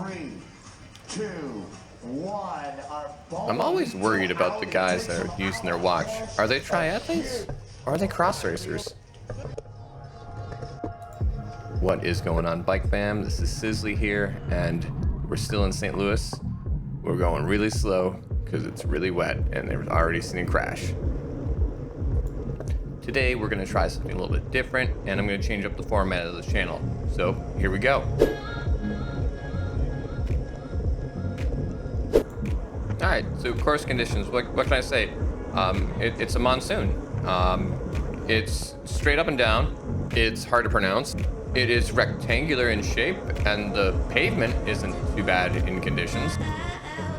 3, 2, 1. I'm always worried about the guys that are using their watch. Are they triathletes? Or are they cross racers? What is going on, Bike Fam? This is Sizzly here, and we're still in St. Louis. We're going really slow because it's really wet and there's already seen a crash. Today we're going to try something a little bit different, and I'm going to change up the format of the channel. So here we go. Alright, so course conditions, what can I say? It's a monsoon. It's straight up and down. It's hard to pronounce. It is rectangular in shape, and the pavement isn't too bad in conditions.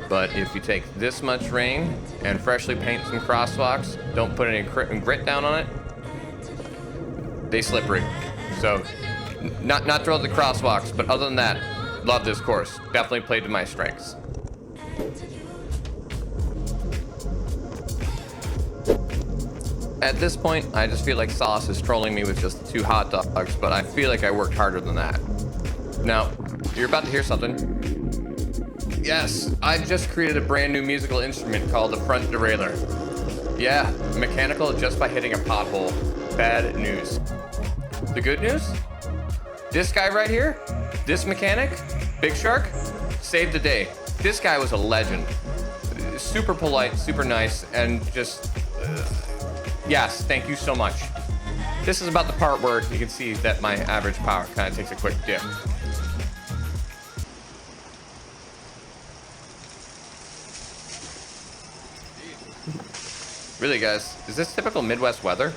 But if you take this much rain and freshly paint some crosswalks, don't put any grit down on it, they slippery. So, not thrilled with the crosswalks, but other than that, love this course. Definitely played to my strengths. At this point, I just feel like Sauce is trolling me with just 2 hot dogs, but I feel like I worked harder than that. Now, you're about to hear something. Yes, I just created a brand new musical instrument called the front derailleur. Yeah, mechanical just by hitting a pothole. Bad news. The good news? This guy right here, this mechanic, Big Shark, saved the day. This guy was a legend. Super polite, super nice, and just... yes, thank you so much. This is about the part where you can see that my average power kind of takes a quick dip. Really, guys, is this typical Midwest weather?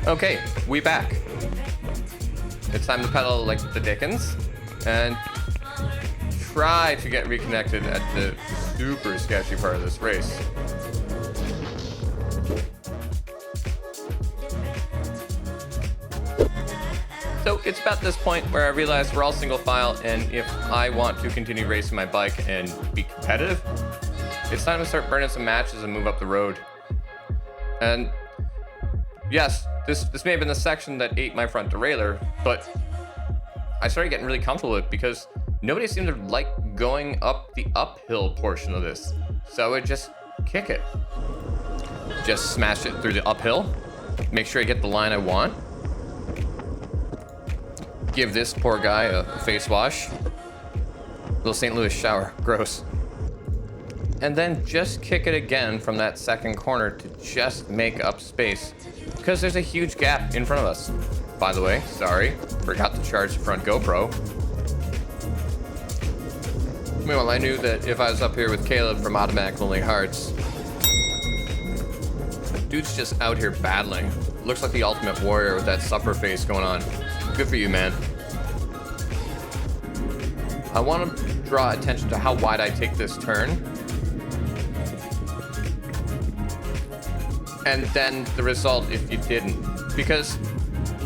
Okay, we back. It's time to pedal like the Dickens and try to get reconnected at the super sketchy part of this race. So it's about this point where I realize we're all single file, and if I want to continue racing my bike and be competitive, it's time to start burning some matches and move up the road. And yes, this may have been the section that ate my front derailleur, but I started getting really comfortable with it because nobody seemed to like going up the uphill portion of this. So I would just kick it. Just smash it through the uphill. Make sure I get the line I want. Give this poor guy a face wash. Little St. Louis shower, gross. And then just kick it again from that second corner to just make up space, because there's a huge gap in front of us. By the way, sorry, forgot to charge the front GoPro. Meanwhile, I knew that if I was up here with Caleb from Automatic Lonely Hearts, dude's just out here battling. Looks like the ultimate warrior with that suffer face going on. Good for you, man. I want to draw attention to how wide I take this turn. And then the result if you didn't. Because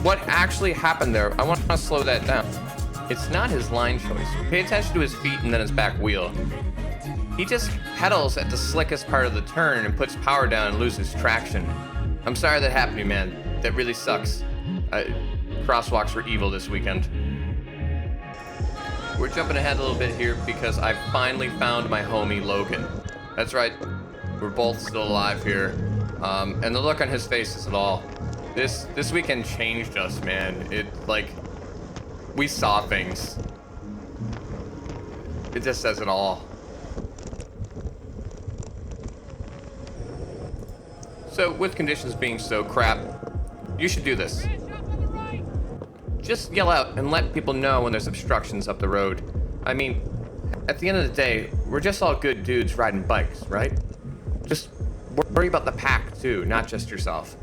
what actually happened there, I want to slow that down. It's not his line choice. Pay attention to his feet and then his back wheel. He just pedals at the slickest part of the turn and puts power down and loses traction. I'm sorry that happened to you, man. That really sucks. Crosswalks were evil this weekend. We're jumping ahead a little bit here because I finally found my homie Logan. That's right, we're both still alive here. And the look on his face is it all. This weekend changed us, man. We saw things. It just says it all. So with conditions being so crap, you should do this. Just yell out and let people know when there's obstructions up the road. I mean, at the end of the day, we're just all good dudes riding bikes, right? Just worry about the pack too, not just yourself.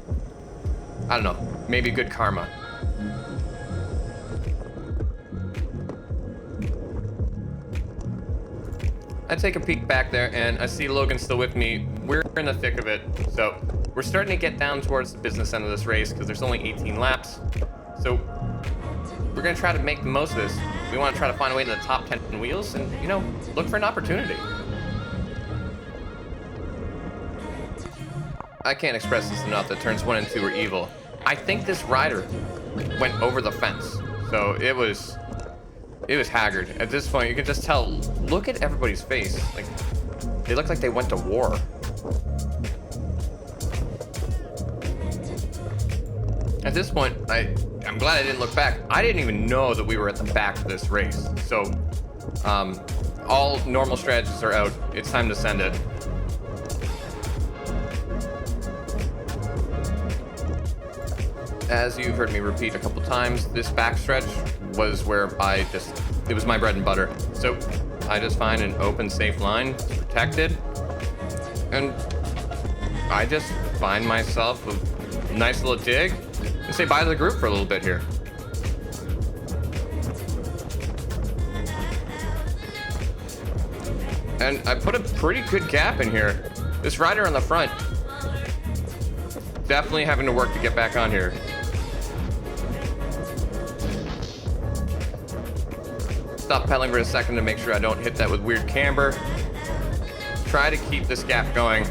I don't know, maybe good karma. I take a peek back there and I see Logan still with me. We're in the thick of it. So we're starting to get down towards the business end of this race because there's only 18 laps. So we're going to try to make the most of this. We want to try to find a way to the top 10 wheels and, look for an opportunity. I can't express this enough that turns 1 and 2 are evil. I think this rider went over the fence. So it was haggard. At this point, you can just tell, look at everybody's face. Like, they look like they went to war. At this point, I'm glad I didn't look back. I didn't even know that we were at the back of this race. So, all normal strategies are out. It's time to send it. As you've heard me repeat a couple times, this backstretch was where it was my bread and butter. So I just find an open, safe line, protected, and I just find myself a nice little dig and say bye to the group for a little bit here. And I put a pretty good gap in here. This rider on the front, definitely having to work to get back on here. Stop pedaling for a second to make sure I don't hit that with weird camber. Try to keep this gap going.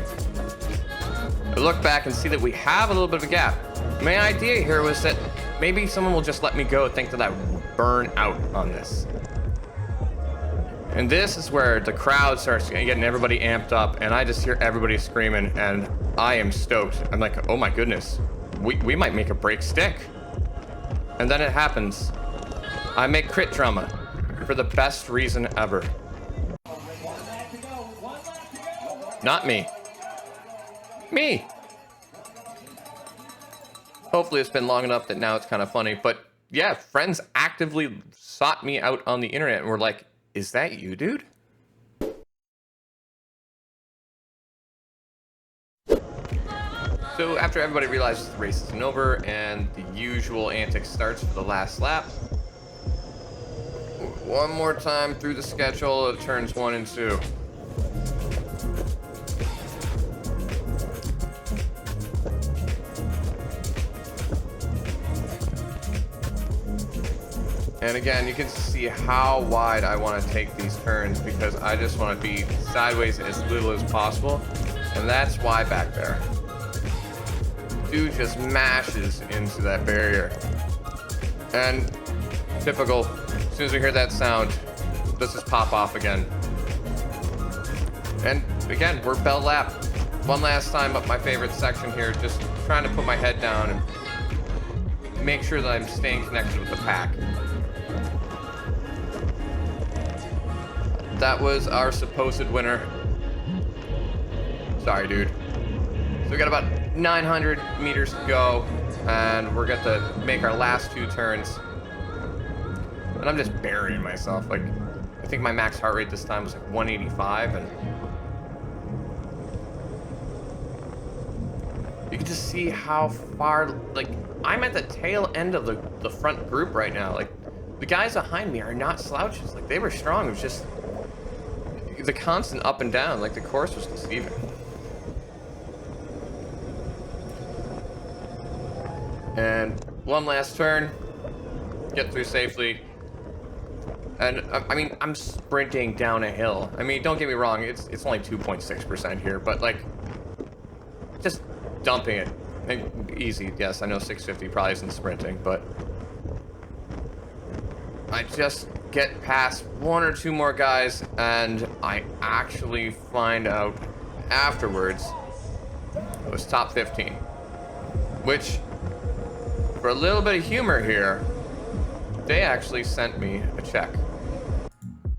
I look back and see that we have a little bit of a gap. My idea here was that maybe someone will just let me go, think that I burn out on this. And this is where the crowd starts getting everybody amped up, and I just hear everybody screaming, and I am stoked. I'm like, oh my goodness, we might make a break stick. And then it happens. I make crit drama for the best reason ever. Not me. Me. Hopefully it's been long enough that now it's kind of funny, but yeah, friends actively sought me out on the internet and were like, is that you, dude? So after everybody realizes the race isn't over and the usual antics starts for the last lap, one more time through the schedule of turns 1 and 2. And again, you can see how wide I want to take these turns because I just want to be sideways as little as possible. And that's why back there. Dude just mashes into that barrier. And typical, as soon as we hear that sound, let's just pop off again. And again, we're bell lap. One last time up my favorite section here, just trying to put my head down and make sure that I'm staying connected with the pack. That was our supposed winner. Sorry, dude. So we got about 900 meters to go, and we're going to make our last 2 turns. And I'm just burying myself. Like, I think my max heart rate this time was like 185, and you can just see how far, like, I'm at the tail end of the front group right now. Like, the guys behind me are not slouches. Like, they were strong. It was just the constant up and down. Like, the course was deceiving. And one last turn, get through safely. And I mean, I'm sprinting down a hill. I mean, don't get me wrong, it's only 2.6% here, but like, just dumping it. And easy, yes, I know 650 probably isn't sprinting, but I just get past 1 or 2 more guys, and I actually find out afterwards it was top 15, which, for a little bit of humor here, they actually sent me a check.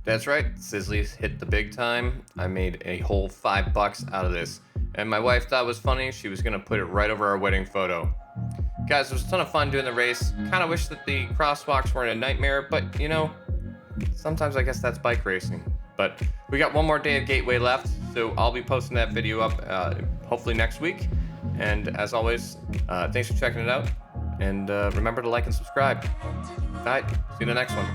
That's right, Sizzly's hit the big time. I made a whole $5 out of this, and my wife thought it was funny. She was gonna put it right over our wedding photo. Guys, it was a ton of fun doing the race. Kind of wish that the crosswalks weren't a nightmare, but you know, sometimes I guess that's bike racing. But we got one more day of Gateway left, so I'll be posting that video up hopefully next week. And as always, thanks for checking it out. And remember to like and subscribe. All right, see you in the next one.